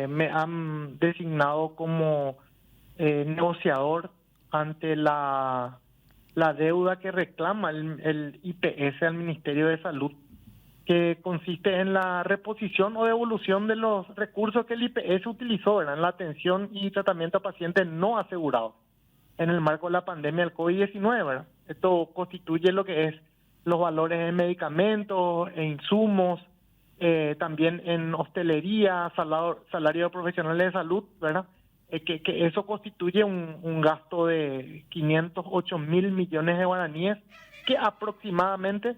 me han designado como negociador ante la deuda que reclama el IPS al Ministerio de Salud, que consiste en la reposición o devolución de los recursos que el IPS utilizó, ¿verdad?, en la atención y tratamiento a pacientes no asegurados en el marco de la pandemia del COVID-19, ¿verdad? Esto constituye lo que es los valores en medicamentos, e insumos, también en hostelería, salario de profesionales de salud, ¿verdad? Que eso constituye un gasto de 508 mil millones de guaraníes, que aproximadamente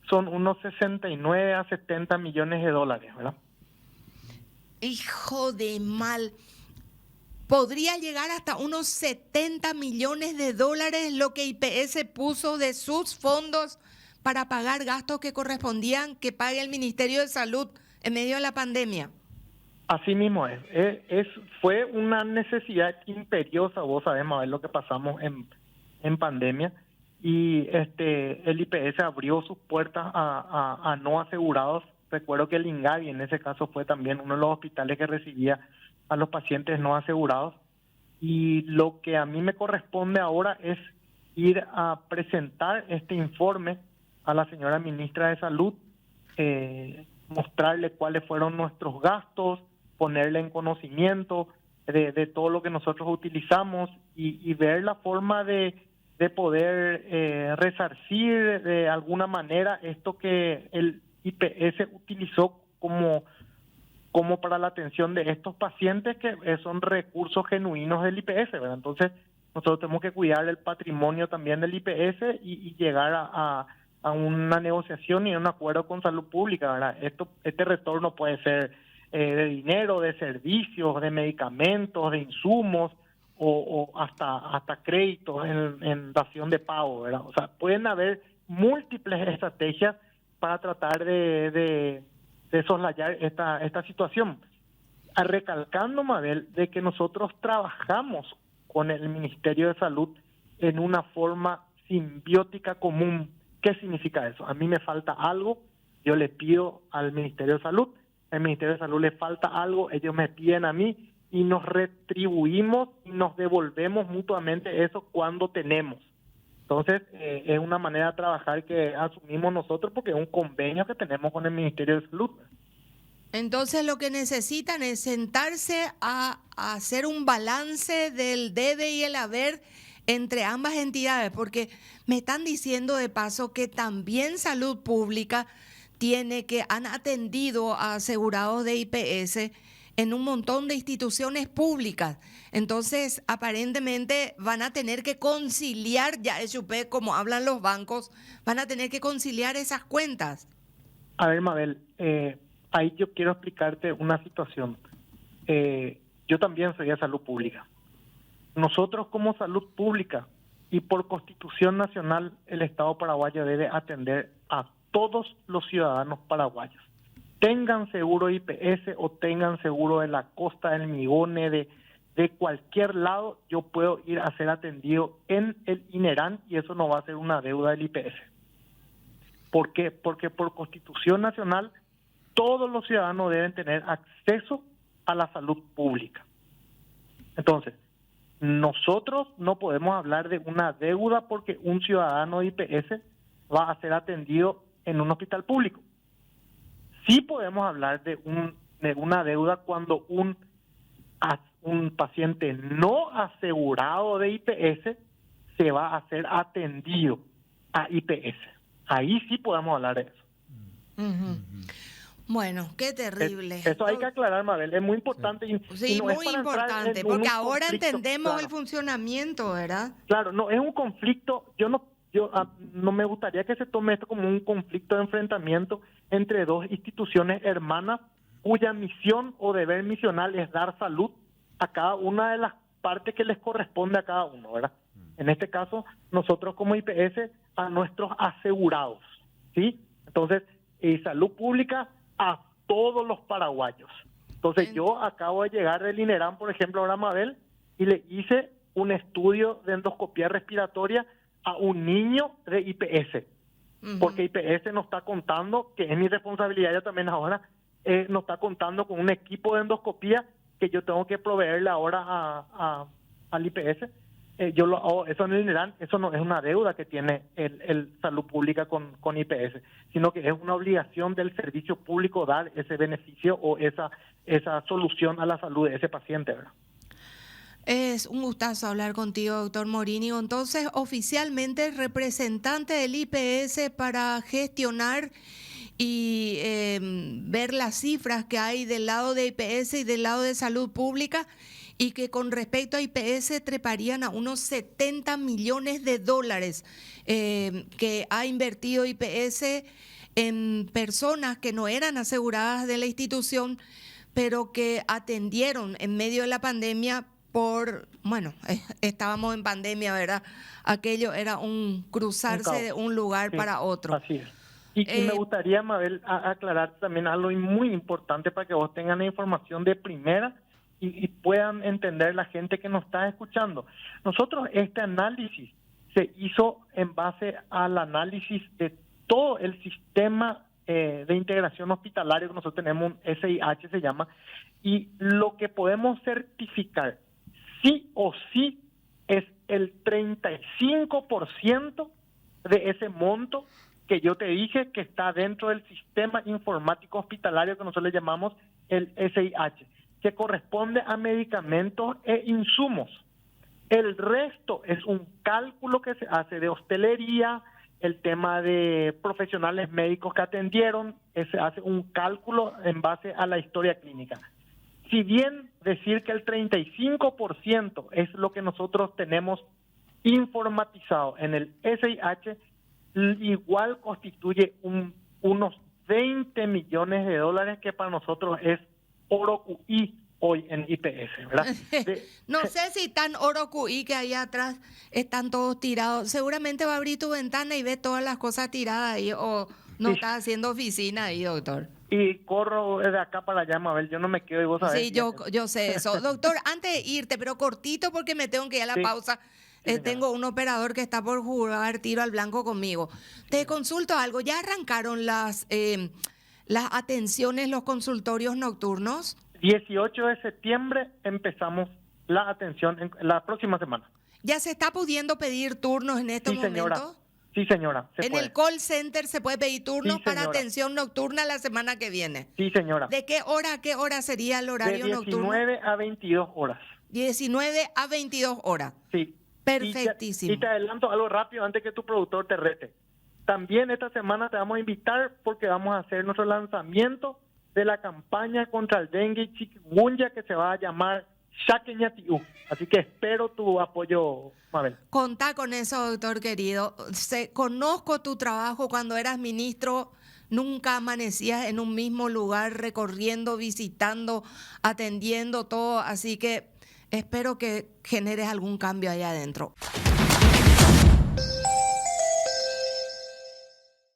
son unos 69 a 70 millones de dólares, ¿verdad? Hijo de mal. Podría llegar hasta unos 70 millones de dólares lo que IPS puso de sus fondos para pagar gastos que correspondían que pague el Ministerio de Salud en medio de la pandemia. Así mismo es. Fue una necesidad imperiosa, vos sabés, Mabel, lo que pasamos en pandemia, y el IPS abrió sus puertas a no asegurados. Recuerdo que el INGAVI en ese caso fue también uno de los hospitales que recibía a los pacientes no asegurados, y lo que a mí me corresponde ahora es ir a presentar este informe a la señora ministra de Salud, mostrarle cuáles fueron nuestros gastos, ponerle en conocimiento de todo lo que nosotros utilizamos, y ver la forma de poder resarcir de alguna manera esto que el IPS utilizó como para la atención de estos pacientes, que son recursos genuinos del IPS, ¿verdad? Entonces, nosotros tenemos que cuidar el patrimonio también del IPS y llegar a una negociación y a un acuerdo con salud pública, ¿verdad? Este retorno puede ser de dinero, de servicios, de medicamentos, de insumos, o hasta créditos en dación de pago, ¿verdad? O sea, pueden haber múltiples estrategias para tratar de soslayar esta situación. Recalcando, Mabel, de que nosotros trabajamos con el Ministerio de Salud en una forma simbiótica común. ¿Qué significa eso? A mí me falta algo, yo le pido al Ministerio de Salud, al Ministerio de Salud le falta algo, ellos me piden a mí, y nos retribuimos y nos devolvemos mutuamente eso cuando tenemos. Entonces, es una manera de trabajar que asumimos nosotros, porque es un convenio que tenemos con el Ministerio de Salud. Entonces lo que necesitan es sentarse a hacer un balance del debe y el haber entre ambas entidades, porque me están diciendo de paso que también Salud Pública han atendido a asegurados de IPS en un montón de instituciones públicas. Entonces, aparentemente van a tener que conciliar, ya supe como hablan los bancos, van a tener que conciliar esas cuentas. A ver, Mabel, ahí yo quiero explicarte una situación. Yo también soy de Salud Pública. Nosotros, como Salud Pública y por Constitución Nacional, el Estado paraguayo debe atender a todos los ciudadanos paraguayos. Tengan seguro IPS o tengan seguro de la Costa del Migone, de cualquier lado, yo puedo ir a ser atendido en el INERAN, y eso no va a ser una deuda del IPS. ¿Por qué? Porque por Constitución Nacional todos los ciudadanos deben tener acceso a la salud pública. Entonces, nosotros no podemos hablar de una deuda porque un ciudadano de IPS va a ser atendido en un hospital público. Sí podemos hablar de una deuda cuando un paciente no asegurado de IPS se va a ser atendido a IPS. Ahí sí podemos hablar de eso. Uh-huh. Bueno, qué terrible. Eso hay que aclarar, Mabel, es muy importante. Sí, y no muy es para importante, porque ahora entendemos el funcionamiento, ¿verdad? Claro, no es un conflicto. Yo no me gustaría que se tome esto como un conflicto de enfrentamiento entre dos instituciones hermanas cuya misión o deber misional es dar salud a cada una de las partes que les corresponde a cada uno, ¿verdad? En este caso, nosotros como IPS a nuestros asegurados, ¿sí? Entonces, salud pública a todos los paraguayos. Entonces, yo acabo de llegar del INERAN, por ejemplo, ahora, Mabel, y le hice un estudio de endoscopía respiratoria a un niño de IPS, porque IPS nos está contando, que es mi responsabilidad ya también ahora, nos está contando con un equipo de endoscopía que yo tengo que proveerle ahora al IPS. Yo lo hago, eso en el INERAN, eso no es una deuda que tiene el Salud Pública con IPS, sino que es una obligación del servicio público dar ese beneficio o esa solución a la salud de ese paciente, ¿verdad? Es un gustazo hablar contigo, doctor Morini. Entonces, oficialmente representante del IPS para gestionar y ver las cifras que hay del lado de IPS y del lado de salud pública, y que con respecto a IPS treparían a unos 70 millones de dólares que ha invertido IPS en personas que no eran aseguradas de la institución, pero que atendieron en medio de la pandemia estábamos en pandemia, ¿verdad? Aquello era un cruzarse de un lugar para otro. Así es. Y me gustaría, Mabel, aclarar también algo muy importante para que vos tengan la información de primera y puedan entender la gente que nos está escuchando. Nosotros este análisis se hizo en base al análisis de todo el sistema de integración hospitalario que nosotros tenemos, un SIH se llama, y lo que podemos certificar sí o sí es el 35% de ese monto que yo te dije que está dentro del sistema informático hospitalario que nosotros le llamamos el SIH, que corresponde a medicamentos e insumos. El resto es un cálculo que se hace de hostelería, el tema de profesionales médicos que atendieron, se hace un cálculo en base a la historia clínica. Si bien decir que el 35% es lo que nosotros tenemos informatizado en el SIH, igual constituye unos 20 millones de dólares que para nosotros es oro QI hoy en IPS, ¿verdad? No sé si tan oro QI que ahí atrás están todos tirados. Seguramente va a abrir tu ventana y ve todas las cosas tiradas ahí, o no estás haciendo oficina ahí, doctor. Y corro de acá para allá, Mabel, yo no me quedo y vos sabés. Sí, yo sé eso. Doctor, antes de irte, pero cortito porque me tengo que ir a la pausa. Tengo un operador que está por jugar tiro al blanco conmigo. Te consulto algo. ¿Ya arrancaron las atenciones, los consultorios nocturnos? 18 de septiembre empezamos la atención en la próxima semana. ¿Ya se está pudiendo pedir turnos en estos momentos? Sí, señora. ¿En el call center se puede pedir turnos para atención nocturna la semana que viene? Sí, señora. ¿De qué hora a qué hora sería el horario nocturno? De 19 a 22 horas. 19 a 22 horas. Sí. Perfectísimo. Y te adelanto algo rápido antes que tu productor te rete. También esta semana te vamos a invitar porque vamos a hacer nuestro lanzamiento de la campaña contra el dengue y chikungunya que se va a llamar Shakeñatiú. Así que espero tu apoyo, Mabel. Contá con eso, doctor querido. Conozco tu trabajo cuando eras ministro. Nunca amanecías en un mismo lugar recorriendo, visitando, atendiendo todo. Así que espero que generes algún cambio ahí adentro.